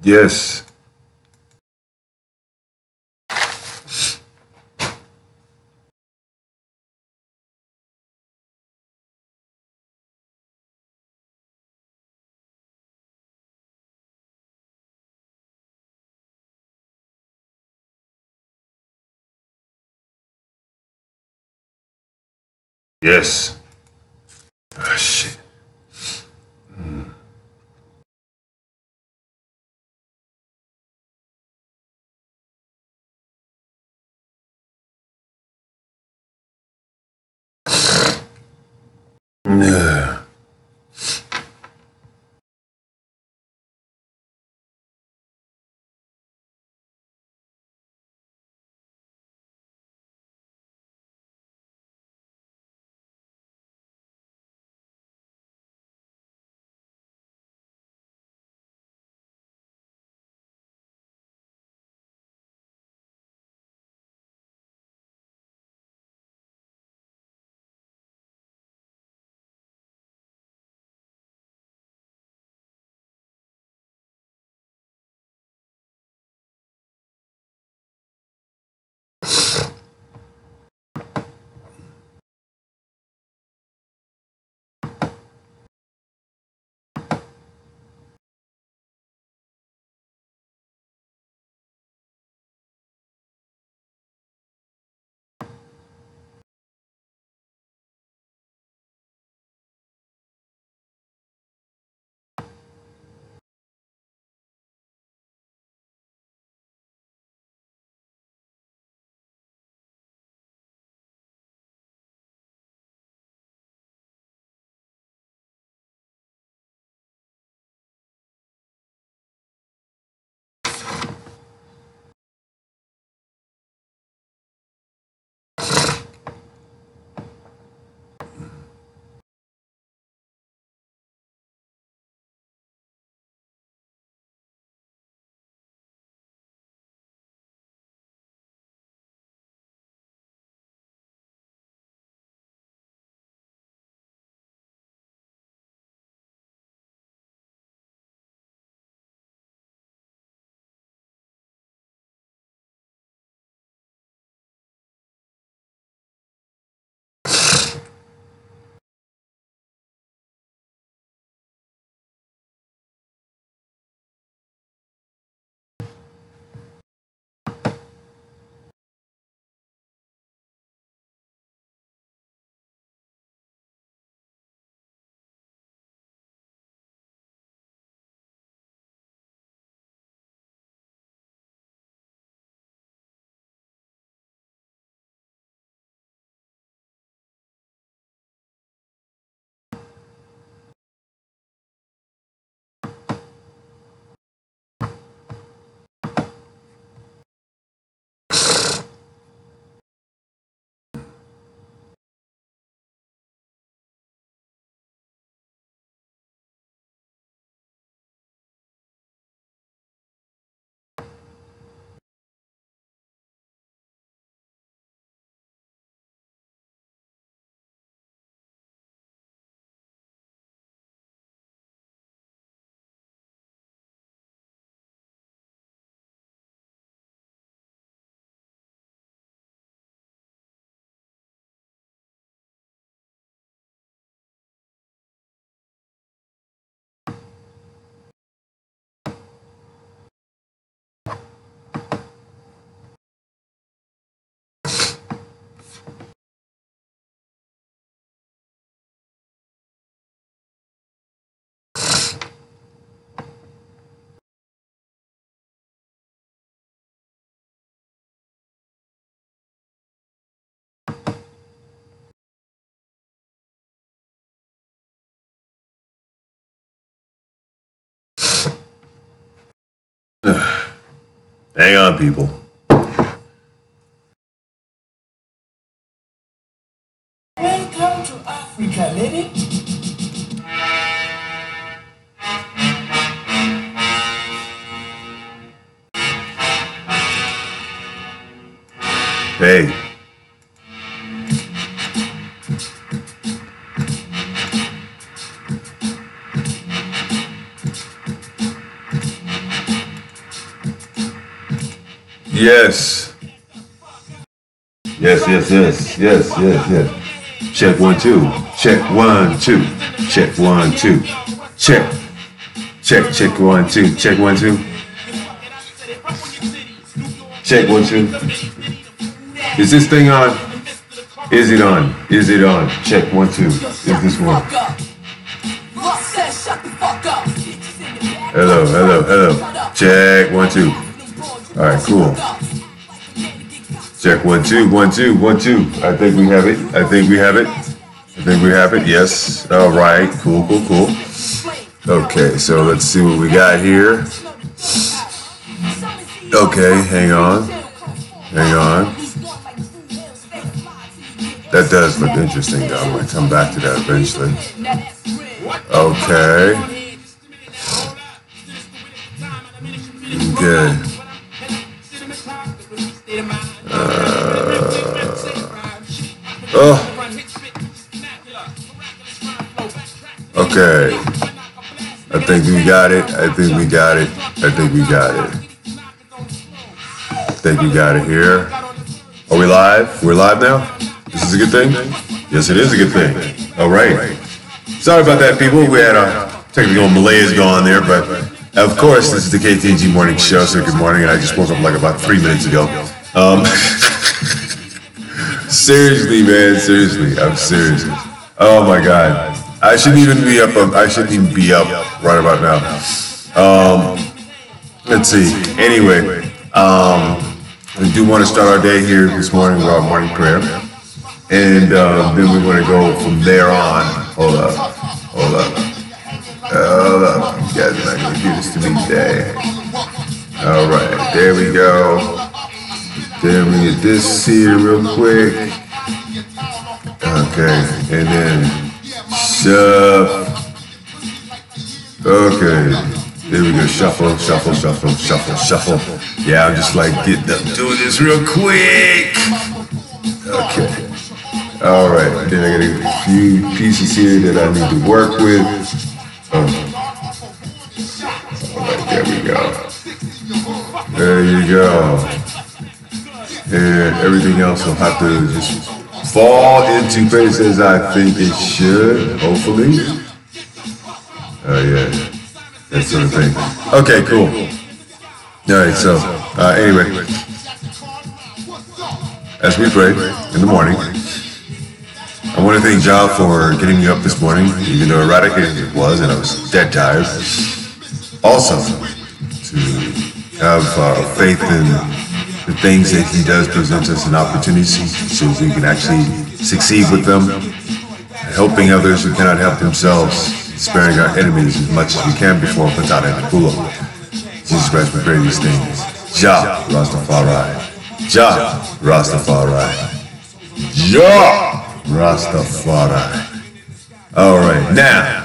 Yes. Yes. Ah, shit. Ugh. Hang on, people. Welcome to Africa, lady. Hey. Yes. Yes, yes, yes, yes, yes, yes. Check 1 2. Check 1 2. Check 1 2. Check. Check 1 2. Check 1 2. Check 1 2. Is this thing on? Is it on? Is it on? Check 1 2. Is this one? Hello, hello, hello. Check 1 2. All right, cool. Check 1 2 1 2 1 2. I think we have it. I think we have it. I think we have it. Yes. All right. Cool, cool, cool. Okay, so let's see what we got here. Okay, hang on. Hang on. That does look interesting, though. I'm going to come back to that eventually. Okay. Okay. Oh. Okay. I think we got it. I think we got it. I think we got it. I think we got it here. Are we live? We're live now? This is a good thing? Yes, it is a good thing. All right. Sorry about that, people. We had a technical malaise going there, but of course, this is the KTNG morning show, so good morning. I just woke up like about 3 minutes ago. Seriously, man, seriously, I'm serious. Oh my God. I shouldn't even be up right about now. Let's see. Anyway, we do want to start our day here this morning with our morning prayer. And then we're going to go from there on. Hold up. You guys are not going to do this to me today. All right, there we go. Then we get this here real quick. Okay, and then shove. Okay, there we go. Shuffle. Yeah, I'm just like getting up, doing this real quick. Okay. All right, then I got a few pieces here that I need to work with. All right, there we go. There you go. And everything else will have to just fall into place as I think it should, hopefully. Oh, yeah, that sort of thing. Okay, cool. All right, so anyway, as we pray in the morning, I want to thank Jah for getting me up this morning, even though erratic as it was, and I was dead tired. Also, to have faith in the things that He does present us in opportunities, so we can actually succeed with them, helping others who cannot help themselves, sparing our enemies as much as we can before Patana and Pulo. Jesus Christ, we pray these things. Jah Rastafari. Jah Rastafari. Jah Rastafari. All right, now,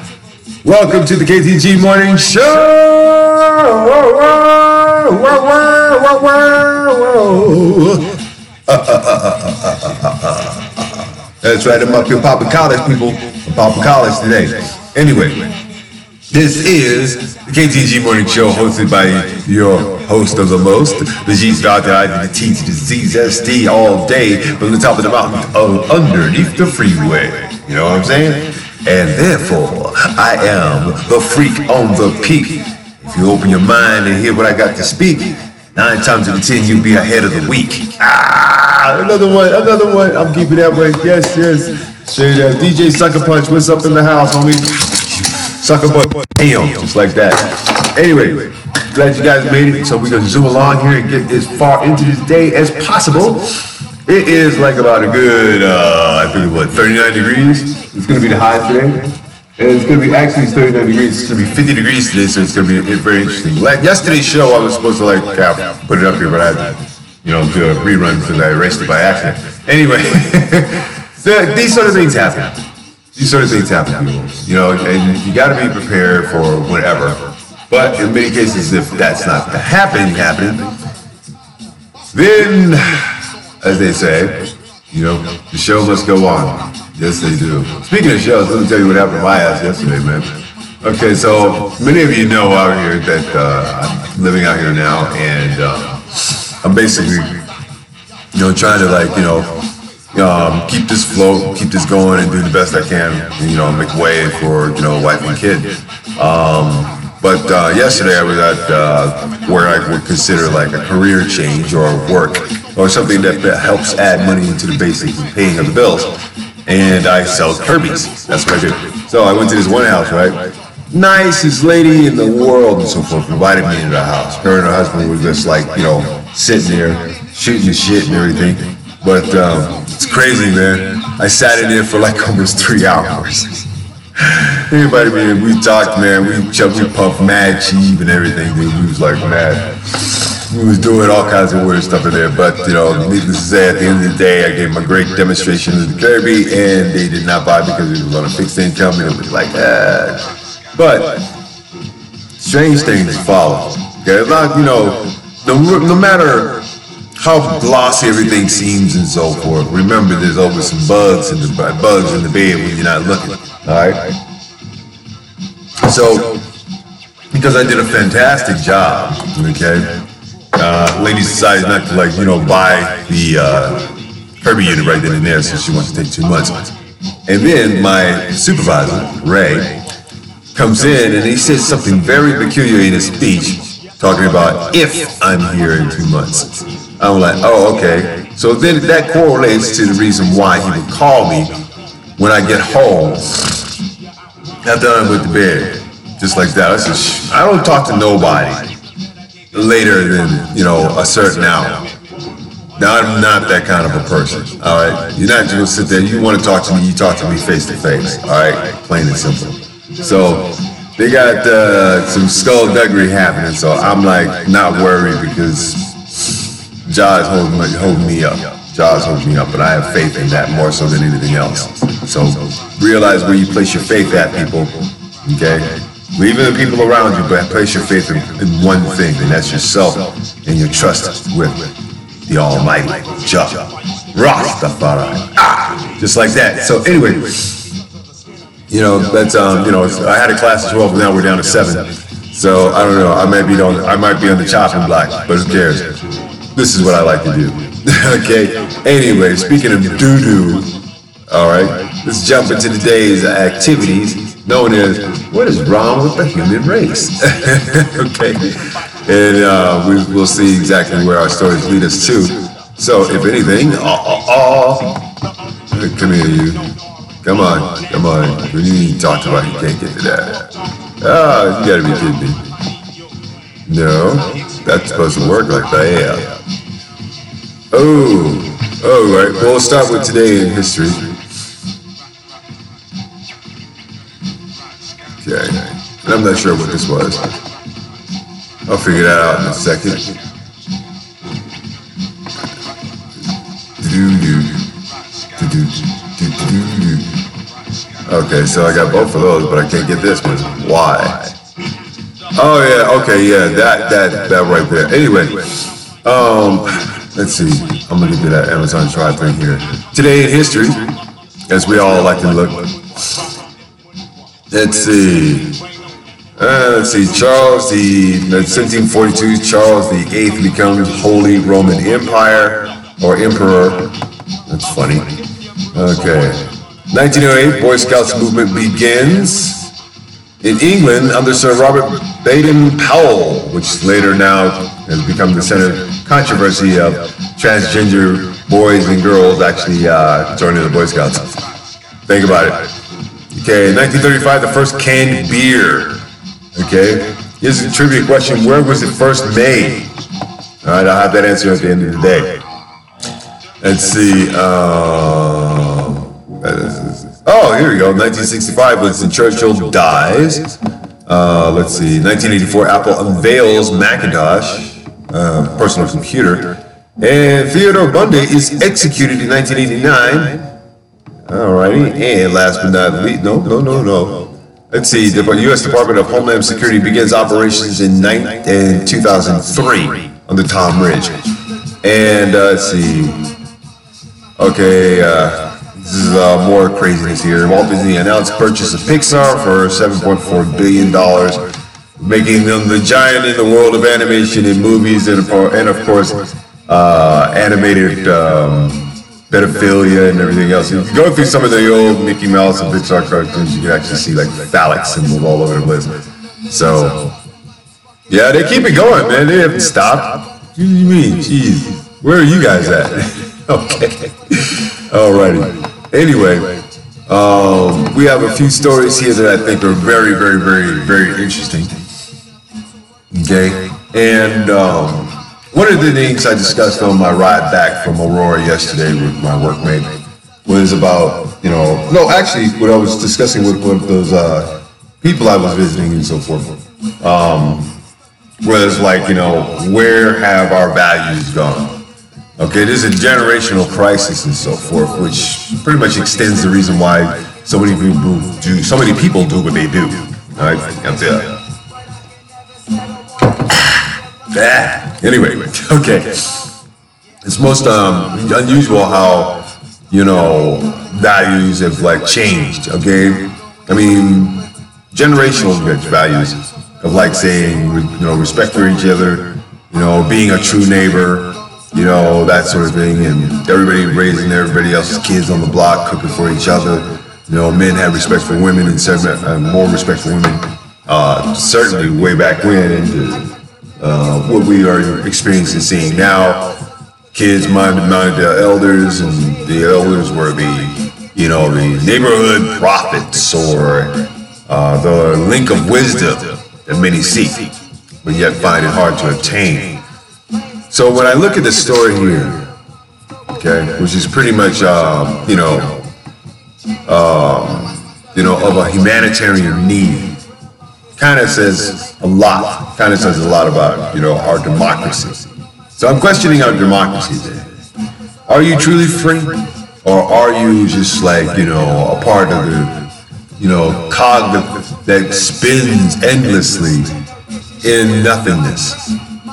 welcome to the KTG Morning Show. That's right, I'm up here popping college, people. I'm popping college today. Anyway, this is the KTG Morning Show, hosted by your host of the most, the G's God, the I, to the T, to the Z's, ST, all day from the top of the mountain, underneath the freeway. You know what I'm saying? And therefore, I am the freak on the peak. If you open your mind and hear what I got to speak, 9 times out of 10, you'll be ahead of the week. Another one. I'm keeping that way. Yes. Straight up. DJ Sucker Punch, what's up in the house, homie? Sucker Punch, damn, just like that. Anyway, glad you guys made it. So we're going to zoom along here and get as far into this day as possible. It is like about a good, I think, 39 degrees. It's going to be the high today. And it's going to be, actually, it's 39 degrees. It's going to be 50 degrees today, so it's going to be very interesting. Like yesterday's show, I was supposed to, put it up here, but I had to, do a rerun because I erased it by accident. Anyway, these sort of things happen. People. And you got to be prepared for whatever. But in many cases, if that's not happening, then, as they say, the show must go on. Yes, they do. Speaking of shows, let me tell you what happened to my ass yesterday, man. Okay, so many of you know out here that I'm living out here now, and I'm basically, trying to keep this float, keep this going, and do the best I can. Make way for wife and kid. But yesterday I was at where I would consider like a career change or work or something that helps add money into the basic paying of the bills. And I sell Kirby's. That's what I do. So I went to this one house, right? Nicest lady in the world and so forth invited me into the house. Her and her husband were just like, sitting there, shooting the shit and everything. But it's crazy, man. I sat in there for like almost 3 hours. Anybody, man, we talked, man. We puffed mad cheap and everything, dude. We was like mad. We was doing all kinds of weird stuff in there. But, needless to say, at the end of the day, I gave them a great demonstration of the Kirby, and they did not buy because it was on a fixed income, and it was like, But strange things follow. Okay, no matter how glossy everything seems and so forth, remember there's always some bugs in the bed when you're not looking. All right. So, because I did a fantastic job, okay, lady decided not to buy the Kirby unit right then and there, so she wants to take 2 months. And then my supervisor, Ray, comes in and he says something very peculiar in his speech, talking about if I'm here in 2 months. I'm like, oh, okay. So then that correlates to the reason why he would call me when I get home after I'm with the bed. Just like that. I don't talk to nobody later than, a certain hour. Now, I'm not that kind of a person, all right? You're not just going to sit there. You want to talk to me, you talk to me face to face, all right? Plain and simple. So they got some skullduggery happening, so I'm like not worried because Jaws holding me up. Jaws holds me up, but I have faith in that more so than anything else. So realize where you place your faith at, people, okay? Even the people around you, but place your faith in one thing, and that's yourself and your trust with the Almighty Jah Rastafari. Just like that. So anyway, that's I had a class of 12, but now we're down to 7. So I don't know. I might be on the chopping block, but who cares? This is what I like to do. Okay. Anyway, speaking of doo-doo, all right, let's jump into today's activities known as what is wrong with the human race. Okay. And we'll see exactly where our stories lead us to. So, if anything, come here, you. Come on. When you talk about it, you can't get to that. Oh, you gotta be kidding me. No, that's supposed to work like that. Oh, all right. Well, we'll start with today in history. Okay. And I'm not sure what this was. I'll figure that out in a second. Okay, so I got both of those, but I can't get this one. Why? Oh yeah, okay, yeah, that right there. Anyway, let's see. I'm gonna do that Amazon Try thing here. Today in history, as we all like to look. Let's see. Charles 1742, Charles VIII becomes Holy Roman Empire or Emperor. That's funny. Okay. 1908, Boy Scouts movement begins in England under Sir Robert Baden-Powell, which later now has become the center of controversy of transgender boys and girls actually joining the Boy Scouts. Think about it. Okay, 1935, the first canned beer. Okay, here's a trivia question: where was it first made? All right, I'll have that answer at the end of the day. Let's see. Oh, here we go. 1965, Winston Churchill dies. Let's see. 1984, Apple unveils Macintosh, personal computer, and Theodore Bundy is executed in 1989. Alrighty, and last but not least, no. Let's see, the U.S. Department of Homeland Security begins operations in 2003 under Tom Ridge. And let's see, okay, this is more craziness here. Walt Disney announced purchase of Pixar for $7.4 billion, making them the giant in the world of animation in movies and of course, animated pedophilia and everything else. You go through some of the old Mickey Mouse and Pixar cartoons, you can actually see like phallic symbols all over the place. So, yeah, they keep it going, man. They haven't stopped. What do you mean? Jeez, where are you guys at? Okay, alrighty. Anyway, we have a few stories here that I think are very, very, very, very interesting. Okay, and one of the things I discussed on my ride back from Aurora yesterday with my workmate was about, what I was discussing with one of those people I was visiting and so forth. Where it's like, where have our values gone? Okay, there's a generational crisis and so forth, which pretty much extends the reason why so many people do what they do. All right, that's it. Anyway, okay. It's most unusual how, values have like changed, okay? I mean, generational values of like saying, respect for each other, being a true neighbor, that sort of thing, and everybody raising everybody else's kids on the block, cooking for each other. Men have respect for women and more respect for women, certainly way back when, and what we are experiencing seeing now. Kids minded their elders, and the elders were the neighborhood prophets or the link of wisdom that many seek, but yet find it hard to obtain. So when I look at the story here, okay, which is pretty much of a humanitarian need, kind of says a lot about our democracy. So I'm questioning our democracy there. Are you truly free, or are you just like a part of the cog that spins endlessly in nothingness?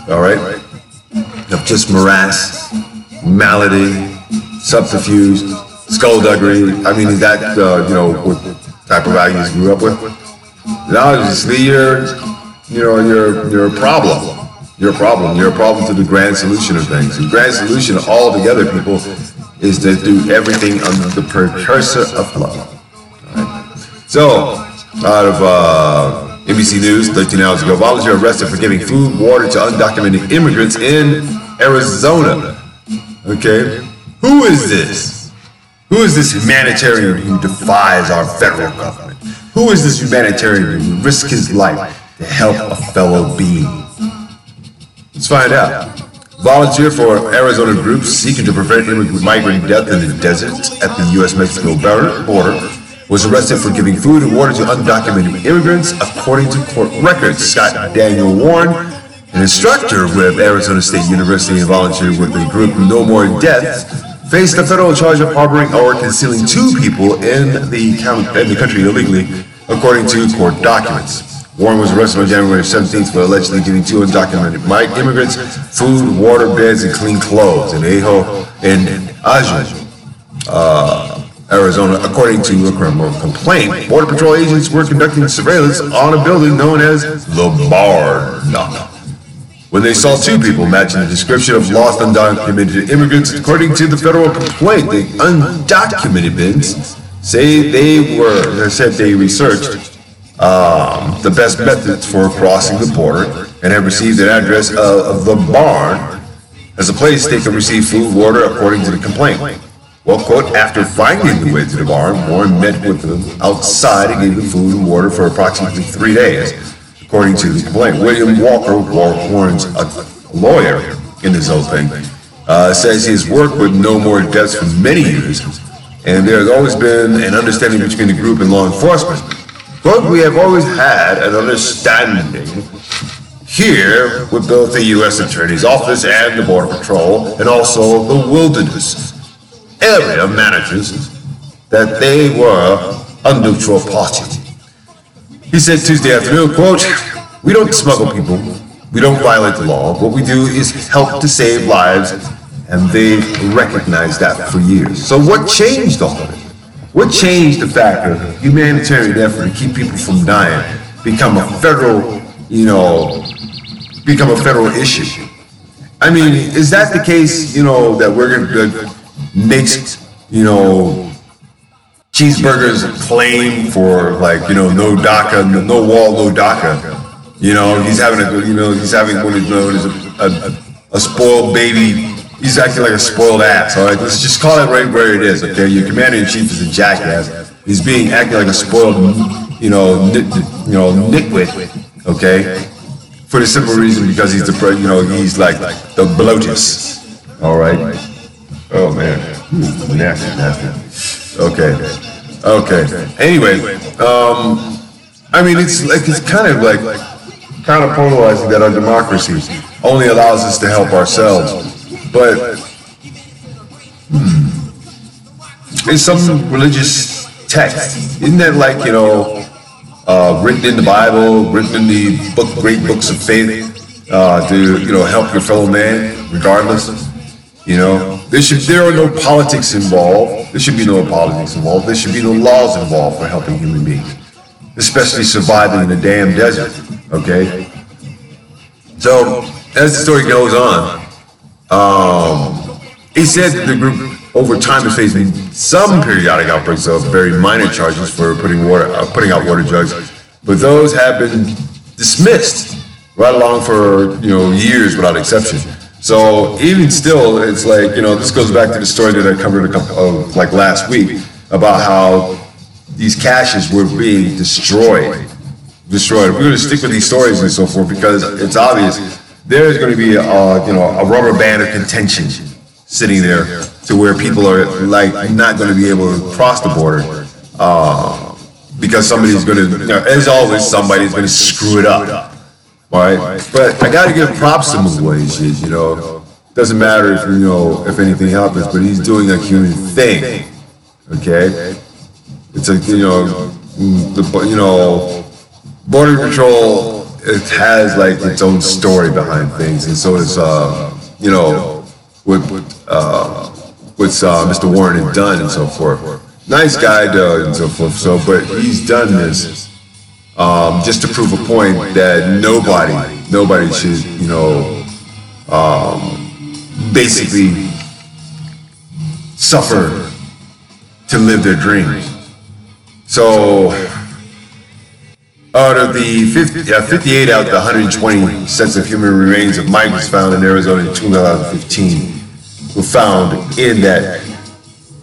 All right, of just morass, malady, subterfuge, skullduggery. I mean, is that what type of values you grew up with? No, obviously you're a problem. You're a problem. You're a problem to the grand solution of things. The grand solution altogether, people, is to do everything under the precursor of love. All right. So, out of NBC News, 13 hours ago, volunteer arrested for giving food, water to undocumented immigrants in Arizona. Okay, who is this? Who is this humanitarian who defies our federal government? Who is this humanitarian who risks his life to help a fellow being? Let's find out. Volunteer for Arizona group seeking to prevent migrant death in the desert at the U.S.-Mexico border was arrested for giving food and water to undocumented immigrants, according to court records. Scott Daniel Warren, an instructor with Arizona State University and volunteer with the group No More Deaths, faced a federal charge of harboring or concealing 2 people in the country illegally, according to court documents. Warren was arrested on January 17th for allegedly giving 2 undocumented immigrants food, water, beds, and clean clothes in Arizona, according to a criminal complaint. Border Patrol agents were conducting surveillance on a building known as the Barn when they saw 2 people matching the description of lost undocumented immigrants. According to the federal complaint, the undocumented immigrants said they researched the best methods for crossing the border and have received an address of the Barn as a place they can receive food, water, according to the complaint. Well, quote, after finding the way to the Barn, Warren met with them outside and gave them food and water for approximately 3 days, according to the complaint. William Walker, Warren's a lawyer in this whole thing, says he has worked with No More Deaths for many years, and there has always been an understanding between the group and law enforcement. But we have always had an understanding here with both the U.S. Attorney's Office and the Border Patrol, and also the Wilderness Area managers, that they were a neutral party. He said Tuesday afternoon, quote, we don't smuggle people, we don't violate the law, what we do is help to save lives, and they've recognized that for years. So what changed all of it? What changed the fact that humanitarian effort to keep people from dying become a federal issue? I mean, is that the case, you know, that we're going to make, you know, cheeseburgers claim for, like, you know, no DACA, no wall, no DACA. You know, he's having what is known as a spoiled baby. He's acting like a spoiled ass. All right, let's just call it right where it is. Okay, your commander-in-chief is a jackass. He's acting like a spoiled, nitwit. Okay, for the simple reason because he's he's like the bloatus. All right. Oh man, nasty. Okay. Anyway, I mean, it's kind of polarizing that our democracy only allows us to help ourselves, but in some religious text, isn't that like, you know, written in the Bible, written in the great books of faith, to, you know, help your fellow man, regardless? You know, there are no politics involved. There should be no politics involved. There should be no laws involved for helping human beings, especially surviving in the damn desert. Okay. So as the story goes on, he said that the group over time is facing some periodic outbreaks of very minor charges for putting out water jugs, but those have been dismissed right along for, you know, years without exception. So even still, it's like, you know, this goes back to the story that I covered like last week about how these caches were being destroyed. We're going to stick with these stories and so forth because it's obvious there's going to be a rubber band of contention sitting there to where people are like not going to be able to cross the border because somebody's going to, you know, as always, somebody's going to screw it up. All right, but I got to give props to Mugwai, you know. Doesn't matter if, you know, if anything happens, but he's doing a human thing. Okay, it's a, you know, Border Patrol. It has like its own story behind things, and so does you know, what Mr. Warren had done and so forth. Nice guy, and so forth. So, but he's done this. Just to prove a point that nobody should, you know, basically suffer to live their dreams. So, out of the 58 out of the 120 sets of human remains of migrants found in Arizona in 2015 were found in that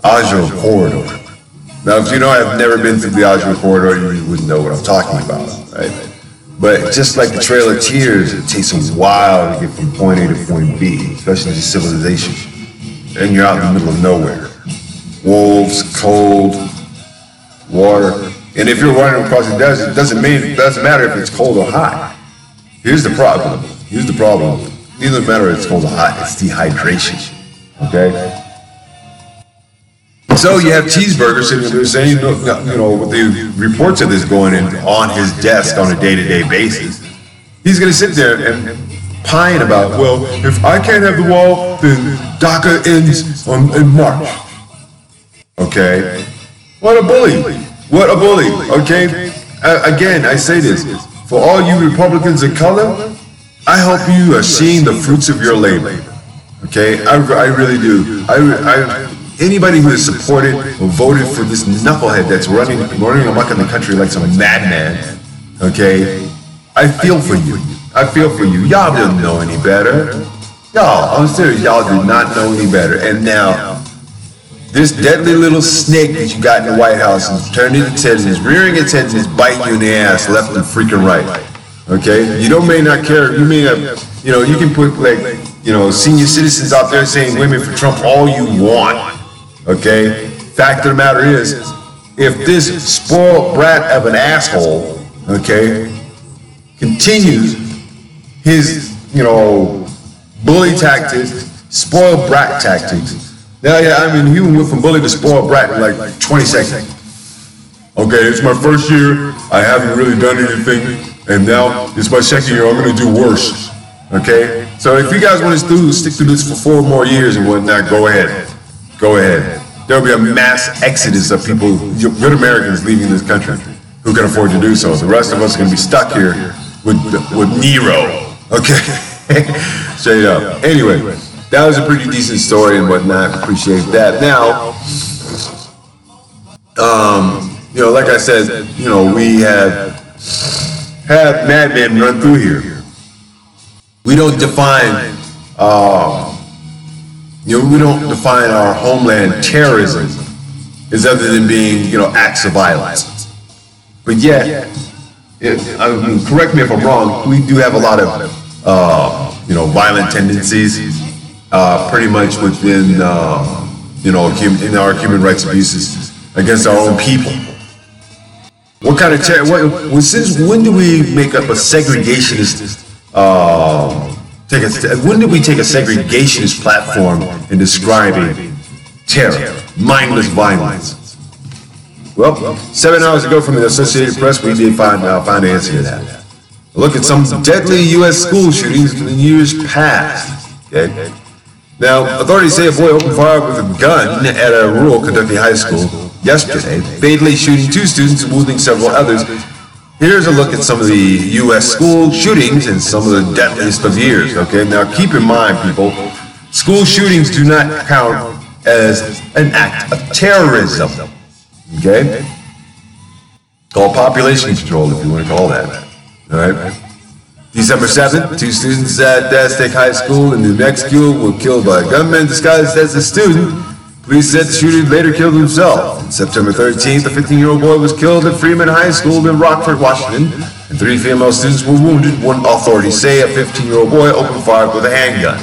Azure corridor. Now, if you know, I've never been through the Azure corridor, you wouldn't know what I'm talking about, right? But just like the Trail of Tears, it takes a while to get from point A to point B, especially in civilization. And you're out in the middle of nowhere. Wolves, cold, water. And if you're running across the desert, it doesn't matter if it's cold or hot. Here's the problem. It doesn't matter if it's cold or hot, it's dehydration, okay? So you have Cheeseburger sitting there saying, you know, with the reports of this going on his desk on a day-to-day basis. He's going to sit there and pine about, well, if I can't have the wall, then DACA ends in March. Okay? What a bully. Okay? Again, I say this. For all you Republicans of color, I hope you are seeing the fruits of your labor. Okay? I really do. Anybody who has supported or voted for this knucklehead that's running amok in the country like some madman, okay, I feel for you. Y'all didn't know any better. Y'all, I'm serious, y'all did not know any better. And now, this deadly little snake that you got in the White House is turning its head and is rearing its head and is biting you in the ass left and freaking right. Okay? You may not care. You may have, you know, you can put like, you know, senior citizens out there saying women for Trump all you want. Okay? Fact of the matter is, if this spoiled brat of an asshole, okay, continues his, you know, bully tactics, spoiled brat tactics. Now, yeah, I mean, he went from bully to spoiled brat in like 20 seconds. Okay, it's my first year, I haven't really done anything, and now it's my second year, I'm gonna do worse. Okay? So if you guys want to stick to this for 4 more years and whatnot, go ahead. There'll be a mass exodus of people, good Americans leaving this country who can afford to do so. The rest of us are gonna be stuck here with Nero. Okay? Straight up. Anyway, that was a pretty decent story and whatnot. Appreciate that. Now, like I said, we have madmen run through here. We don't define, we don't define our homeland terrorism as other than being, acts of violence. But yet, correct me if I'm wrong, we do have a lot of, violent tendencies, pretty much within, in our human rights abuses against our own people. What kind of since when do we make up a segregationist? When did we take a segregationist platform in describing terror, mindless violence? Well, 7 hours ago from the Associated Press, we did find the answer to that. Look at some deadly U.S. school shootings in years past. Okay. Now, authorities say a boy opened fire with a gun at a rural Kentucky high school yesterday, fatally shooting 2 students and wounding several others. Here's a look at some of the U.S. school shootings and some of the deadliest of years. Okay. Now, keep in mind, people, school shootings do not count as an act of terrorism. Okay? Called population control, if you want to call that. Alright? December 7th, 2 students at Aztec High School in New Mexico were killed by a gunman disguised as a student. Police said the shooter later killed himself. On September 13th, a 15-year-old boy was killed at Freeman High School in Rockford, Washington, and 3 female students were wounded. One authorities say a 15-year-old boy opened fire with a handgun.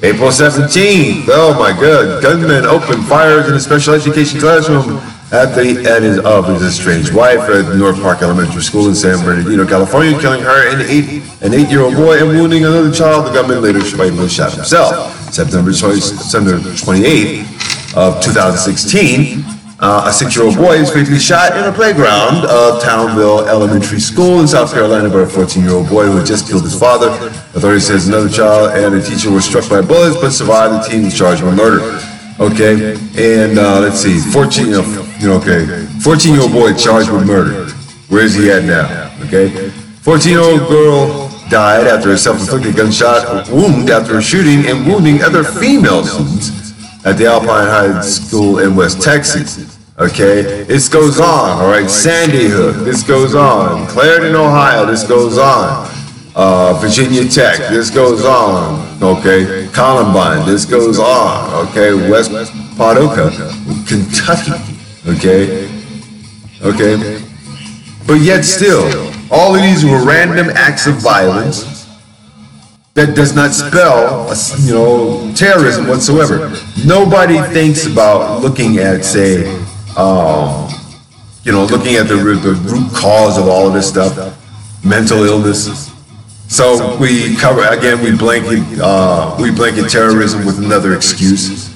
April 17th, oh my God, gunman opened fires in a special education classroom at his estranged wife at North Park Elementary School in San Bernardino, California, killing her and an 8-year-old boy and wounding another child. The gunman later shot himself. September 28th of 2016, a 6-year-old boy is fatally shot in a playground of Townville Elementary School in South Carolina by a 14-year-old boy who had just killed his father. Authorities says another child and a teacher were struck by bullets but survived. The teen was charged with murder. Okay, and let's see, 14-year-old boy charged with murder. Where is he at now? Okay, 14-year-old girl died after a self-inflicted gunshot wound after a shooting and wounding other female students at the Alpine High School in West Texas. Okay, this goes on, all right, Sandy Hook, this goes on, Clarendon, Ohio, this goes on. Virginia Tech, this goes on, okay, Columbine, this goes on, okay, West Paducah, Kentucky, okay, but yet still, all of these were random acts of violence that does not spell, terrorism whatsoever. Nobody thinks about looking at, say, looking at the root cause of all of this stuff, mental illness. So we blanket terrorism with another excuse.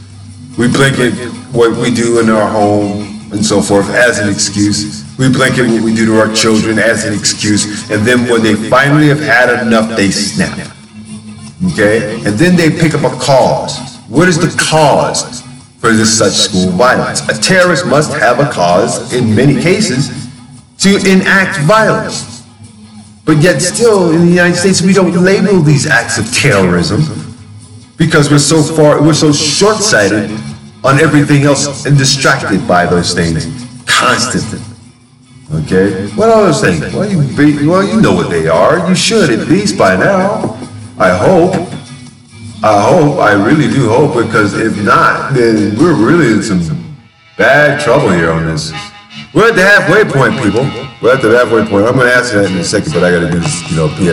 We blanket what we do in our home and so forth as an excuse. We blanket what we do to our children as an excuse. And then when they finally have had enough, they snap. Okay? And then they pick up a cause. What is the cause for this such school violence? A terrorist must have a cause, in many cases, to enact violence. But yet still, in the United States, we don't label these acts of terrorism because we're so short-sighted on everything else and distracted by those things constantly. Okay? What are those things? Well, you know what they are. You should at least by now. I really do hope, because if not, then we're really in some bad trouble here on this. We're at the halfway point, people. We're at the halfway point. I'm going to answer that in a second, but I got to do this,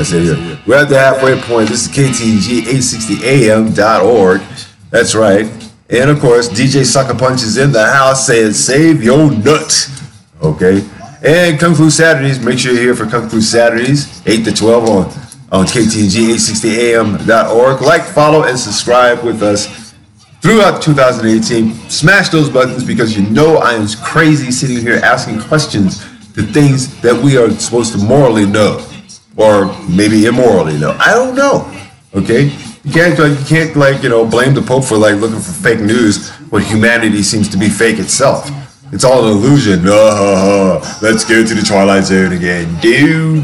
PSA here. We're at the halfway point. This is Ktng 860am.org. That's right. And of course, DJ Sucker Punch is in the house saying, save your nuts. Okay. And Kung Fu Saturdays. Make sure you're here for Kung Fu Saturdays, 8 to 12 on Ktng 860am.org. Like, follow, and subscribe with us throughout 2018. Smash those buttons, because I am crazy sitting here asking questions to things that we are supposed to morally know, or maybe immorally know. I don't know. Okay, you can't blame the Pope for looking for fake news when humanity seems to be fake itself. It's all an illusion. Let's go to the Twilight Zone again. Do.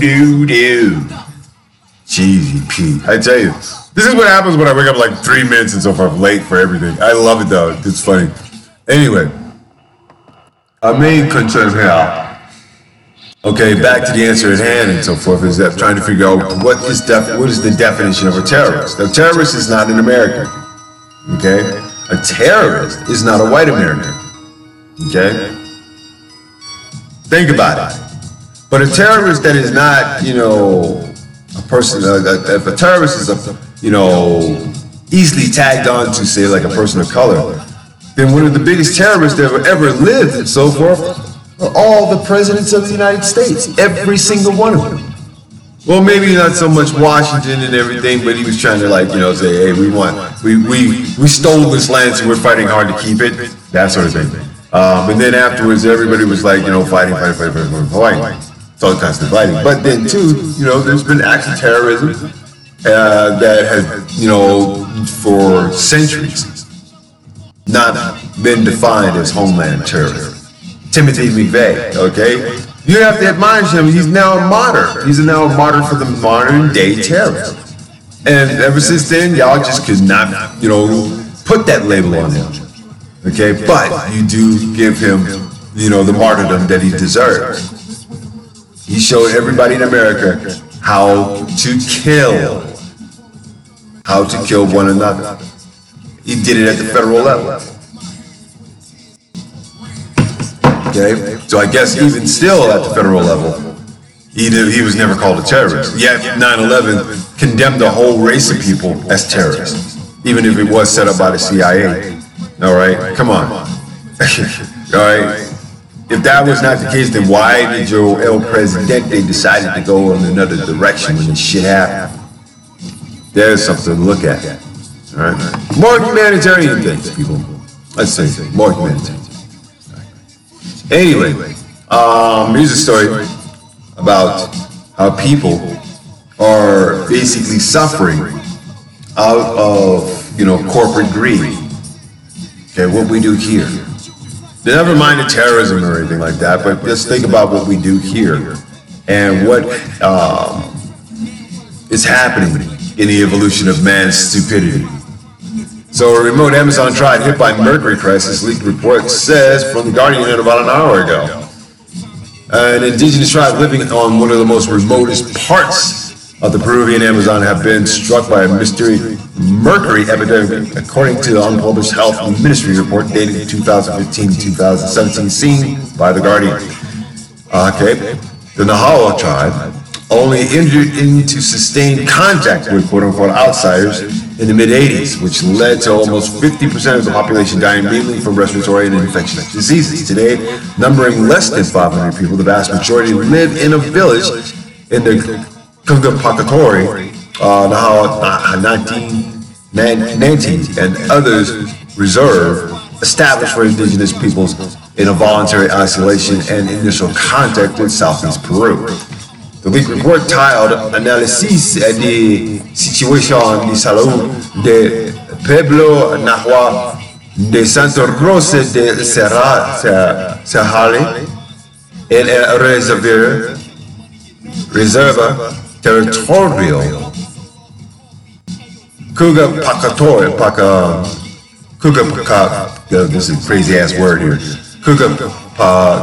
GVP. I tell you, this is what happens when I wake up like 3 minutes and so forth late for everything. I love it though. It's funny. Anyway, our main concern here. Okay, back to the answer at hand and so forth, is that trying to figure out what is the definition of a terrorist. A terrorist is not an American, okay? A terrorist is not a white American, okay? Think about it. But a terrorist that is not, you know, a person, if a terrorist is, you know, easily tagged on to, say, like a person of color, then one of the biggest terrorists that ever lived and so forth are all the presidents of the United States, every single one of them. Well, maybe not so much Washington and everything, but he was trying to, like, you know, say, hey, we stole this land, so we're fighting hard to keep it, that sort of thing. And then afterwards, everybody was like, you know, fighting. It's all constant fighting. But then too, you know, there's been acts of terrorism that has, you know, for centuries not been defined as homeland terrorism. Timothy McVeigh, okay? You have to admire him. He's now a martyr. He's now a martyr for the modern day terrorists. And ever since then, y'all just could not, you know, put that label on him. Okay? But you do give him, you know, the martyrdom that he deserves. He showed everybody in America how to kill one another. He did it at the federal level. Okay, so I guess even still at the federal level, he was never called a terrorist. Yet 9/11 condemned a whole race of people as terrorists, even if it was set up by the CIA. All right, come on. All right, if that was not the case, then why did your El Presidente decided to go in another direction when this shit happened? There's something to look at. All right, more humanitarian things, people. Let's say more humanitarian. Anyway, here's a story about how people are basically suffering out of, you know, corporate greed. Okay, what we do here. Never mind the terrorism or anything like that, but just think about what we do here and what is happening in the evolution of man's stupidity. So a remote Amazon tribe hit by mercury crisis, leaked report says from The Guardian about an hour ago. An indigenous tribe living on one of the most remotest parts of the Peruvian Amazon have been struck by a mystery mercury epidemic, according to the unpublished Health Ministry report dated 2015-2017, seen by The Guardian. Okay, the Nahawa tribe only entered into sustained contact with quote-unquote outsiders in the mid-'80s, which led to almost 50% of the population dying mainly from respiratory and infectious diseases. Today, numbering less than 500 people, the vast majority live in a village in the Kungapakatori, Nanti, and others reserve established for indigenous peoples in a voluntary isolation and initial contact with southeast Peru. The leaked report titled Analysis de Situation de Salud de Pueblo Nahua de Santo Rosa de Serrale en el Reserva Territorial this is a crazy ass word here.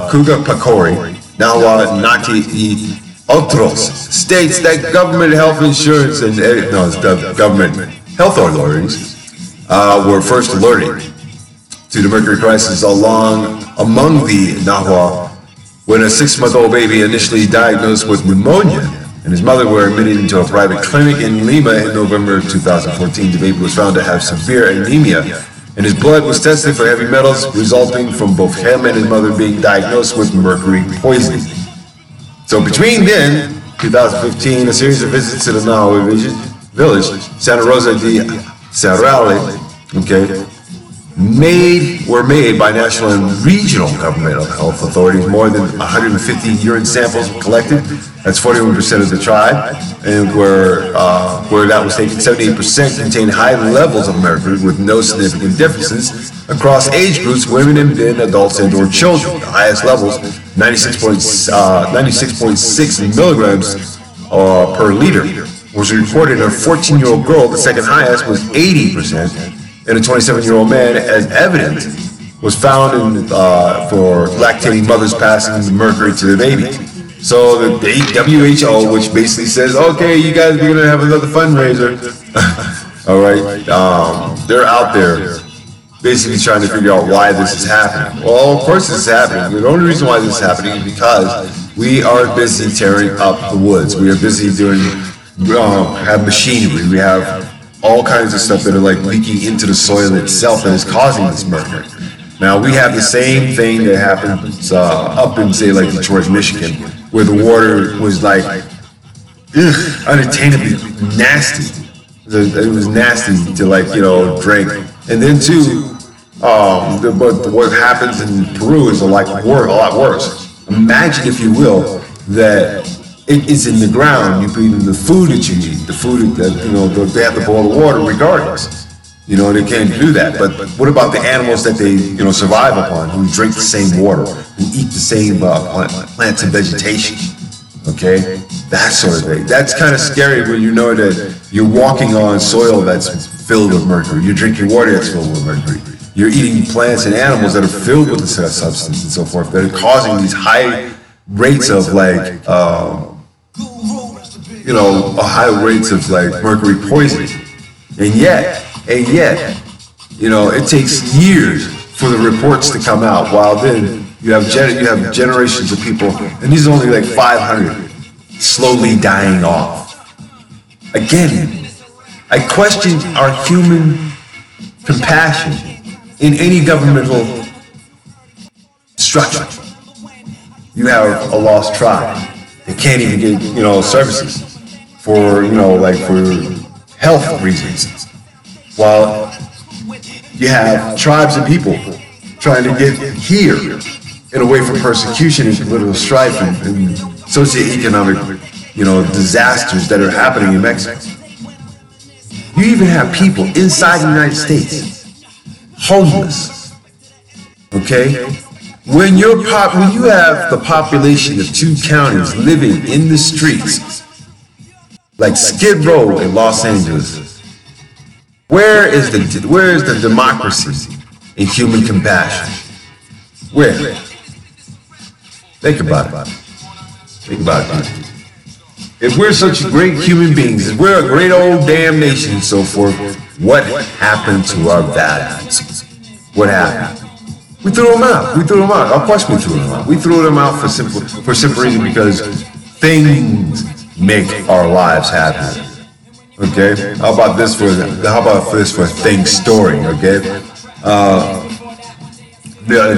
Kugapakori Nahua Nati Otros states that government health insurance and the government health authorities were first alerted to the mercury crisis among the Nahua when a 6-month-old baby initially diagnosed with pneumonia and his mother were admitted into a private clinic in Lima in November 2014. The baby was found to have severe anemia, and his blood was tested for heavy metals, resulting from both him and his mother being diagnosed with mercury poisoning. So between then, 2015, a series of visits to the Nahua village, Santa Rosa de Serrale, were made by national and regional government health authorities. More than 150 urine samples were collected. That's 41% of the tribe, and where that was taken, 78% contained high levels of mercury with no significant differences across age groups, women and men, adults and or children. The highest levels, 96.6 milligrams per liter, was reported in a 14-year-old girl. The second highest was 80%, and a 27-year-old man, as evidence, was found in, for lactating mothers passing the mercury to the baby. So the WHO, which basically says, okay, you guys, we're gonna have another fundraiser. All right, they're out there basically trying to figure out why this is happening. Well, of course this is happening. The only reason why this is happening is because we are busy tearing up the woods. We are busy doing, have machinery. We have all kinds of stuff that are like leaking into the soil itself that is causing this mercury. Now we have the same thing that happens up in, say, like Detroit, Michigan, where the water was like unattainably nasty. It was nasty to, like, you know, drink. And then too, but what happens in Peru is a lot worse. Imagine, if you will, that it is in the ground. You put in the food that you eat, the food that, you know, they have to boil the water regardless. You know, they can't do that. But what about the animals that they, you know, survive upon, who drink the same water, who eat the same plants and vegetation? Okay, that sort of thing. That's kind of scary when you know that you're walking on soil that's filled with mercury. You're drinking water that's filled with mercury. You're eating plants and animals that are filled with this substance and so forth, that are causing these high rates of, like, you know, high rates of, like, mercury poisoning. And yet, you know, it takes years for the reports to come out. While then you have generations of people, and these are only like 500, slowly dying off. Again, I question our human compassion in any governmental structure. You have a lost tribe. They can't even get, you know, services for, you know, like for health reasons. While you have tribes of people trying to get here and away from persecution and political strife and socioeconomic, you know, disasters that are happening in Mexico. You even have people inside the United States, homeless. Okay? When you have the population of 2 counties living in the streets, like Skid Row in Los Angeles, where is the democracy and human compassion? Where? Think about it. Think about it. If we're such great human beings, if we're a great old damn nation and so forth, what happened to our values? What happened? We threw them out. We threw them out. Of course we threw them out. We threw them out for simple reason, because things make our lives happy. Okay? How about this for a thing story? Okay? I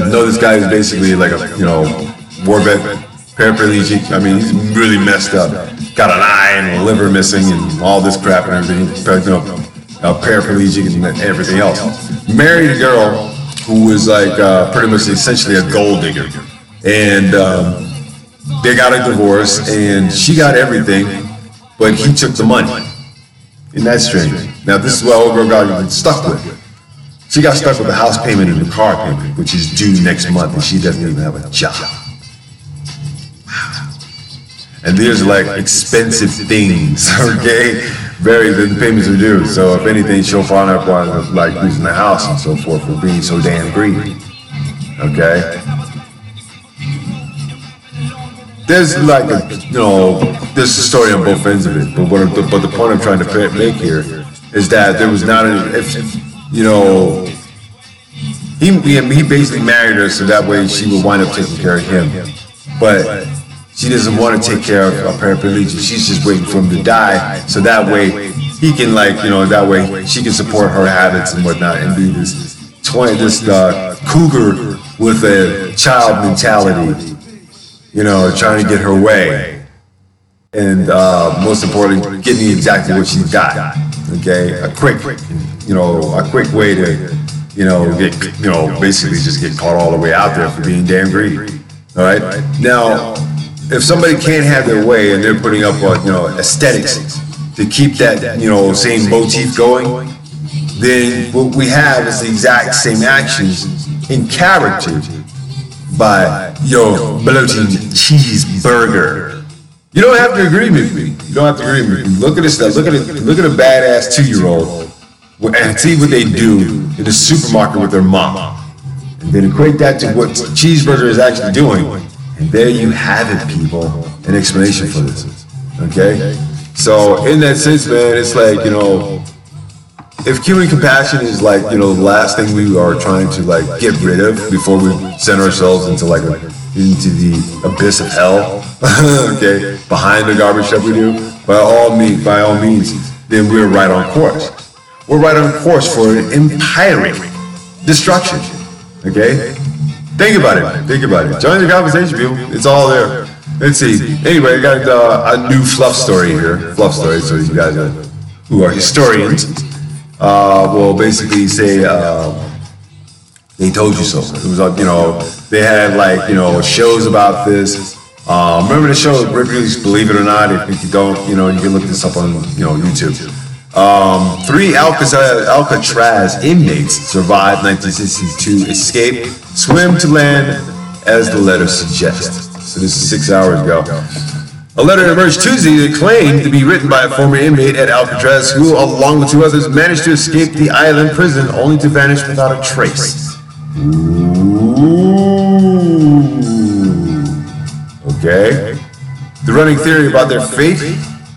know this guy is basically like a, you know, war vet, paraplegic. I mean, he's really messed up. Got an eye and a liver missing and all this crap and everything. You know, paraplegic and everything else. Married a girl who was like pretty much essentially a gold digger, and they got a divorce, and she got everything, but he took the money. Isn't that strange? Now this is what old girl got stuck with. She got stuck with the house payment and the car payment, which is due next month, and she doesn't even have a job. And there's like expensive things, okay? The payments are due. So if anything, she'll find out on like losing the house and so forth for being so damn greedy. Okay? There's like a, you know, there's a story on both ends of it. But the point I'm trying to make here is that there was not you know, he basically married her so that way she would wind up taking care of him. But she doesn't want to take care of a paraplegic. She's just waiting for him to die, so that way he can, like, you know, that way she can support her habits and whatnot and be this cougar with a child mentality, you know, trying to get her way, and most importantly, getting exactly what she's got. Okay, a quick way to, you know, get, you know, basically just get caught all the way out there for being damn greedy. All right, now, if somebody can't have their way and they're putting up, you know, aesthetics to keep that, you know, same motif going, then what we have is the exact same actions in character by, yo, bloating cheeseburger. You don't have to agree with me. You don't have to agree with me. Look at this stuff. Look at a badass 2-year-old and see what they do in the supermarket with their mom. And then equate that to what Cheeseburger is actually doing. And there you have it, people. An explanation for this. Okay? So in that sense, man, it's like, you know, if human compassion is like, you know, the last thing we are trying to like get rid of before we send ourselves into like into the abyss of hell, okay, behind the garbage that we do, by all means, then we're right on course. We're right on course for an empire destruction. Okay, think about it. Join the conversation, people. It's all there. Let's see. Anyway, I got a new fluff story here. So you guys who are historians will basically say they told you so. It was like, you know, they had like, you know, shows about this. Remember the show Ripley's Believe It or Not? If you don't, you know, you can look this up on, you know, YouTube. 3 Alcatraz inmates survived 1962 escape, swim to land as the letter suggests. So this is 6 hours ago. A letter emerged Tuesday that claimed to be written by a former inmate at Alcatraz who, along with 2 others, managed to escape the island prison only to vanish without a trace. Ooh. Okay. The running theory about their fate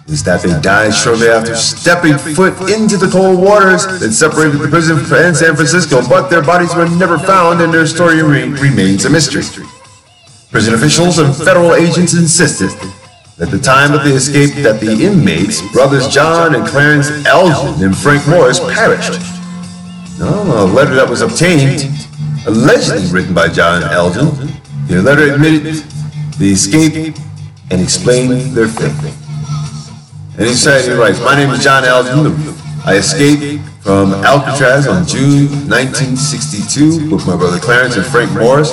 is that they died shortly after stepping foot into the cold waters that separated the prison and San Francisco, but their bodies were never found and their story remains a mystery. Prison officials and federal agents insisted at the time of the escape that the inmates, brothers John and Clarence Elgin and Frank Morris, perished. A letter that was obtained, allegedly written by John Elgin, the letter admitted the escape and explained their fate. And he writes, "My name is John Elgin. I escaped from Alcatraz on June 1962 with my brother Clarence and Frank Morris.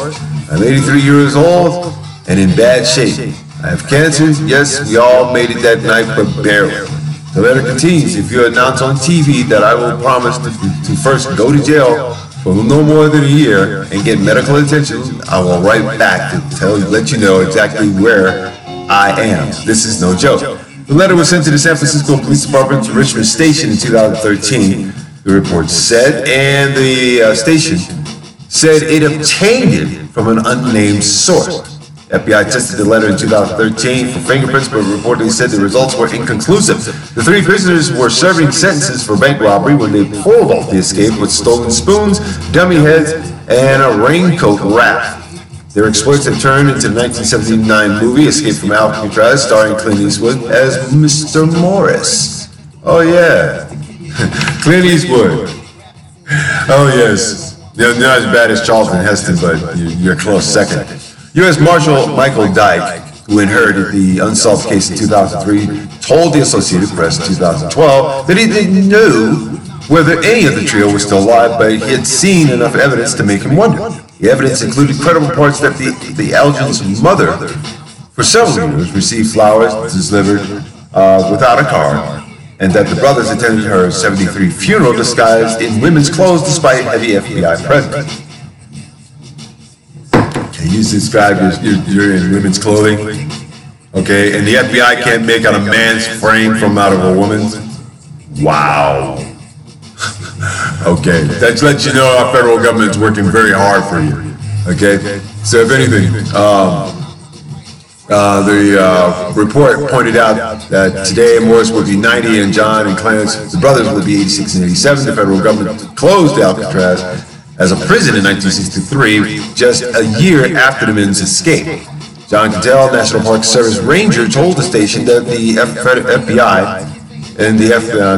I'm 83 years old and in bad shape. I have cancer. Yes, we all made it that night, but barely." The letter continues, "If you announce on TV that I will promise to first go to jail for no more than a year and get medical attention, I will write back to let you know exactly where I am. This is no joke." The letter was sent to the San Francisco Police Department's Richmond Station in 2013, the report said, and the station said it obtained it from an unnamed source. FBI tested the letter in 2013 for fingerprints, but reportedly said the results were inconclusive. The 3 prisoners were serving sentences for bank robbery when they pulled off the escape with stolen spoons, dummy heads, and a raincoat wrap. Their exploits have turned into the 1979 movie Escape from Alcatraz, starring Clint Eastwood as Mr. Morris. Oh yeah, Clint Eastwood. Oh yes, you're not as bad as Charlton Heston, but you're close second. U.S. Marshal Michael Dyke, who inherited the unsolved case in 2003, told the Associated Press in 2012 that he didn't know whether any of the trio was still alive, but he had seen enough evidence to make him wonder. The evidence included credible reports that the Elgin's mother, for several years, received flowers delivered without a card, and that the brothers attended her 73 funeral disguised in women's clothes despite heavy FBI presence. Can you describe you're in women's clothing? Okay, and the FBI can't make out a man's frame from out of a woman's? Wow. Okay, that lets you know our federal government's working very hard for you. Okay, so if anything, the report pointed out that today Morris would be 90 and John and Clarence, the brothers, would be 86 and 87. The federal government closed Alcatraz as a prison in 1963, just a year after the men's escape. John Cattell, National Park Service ranger, told the station that the FBI and the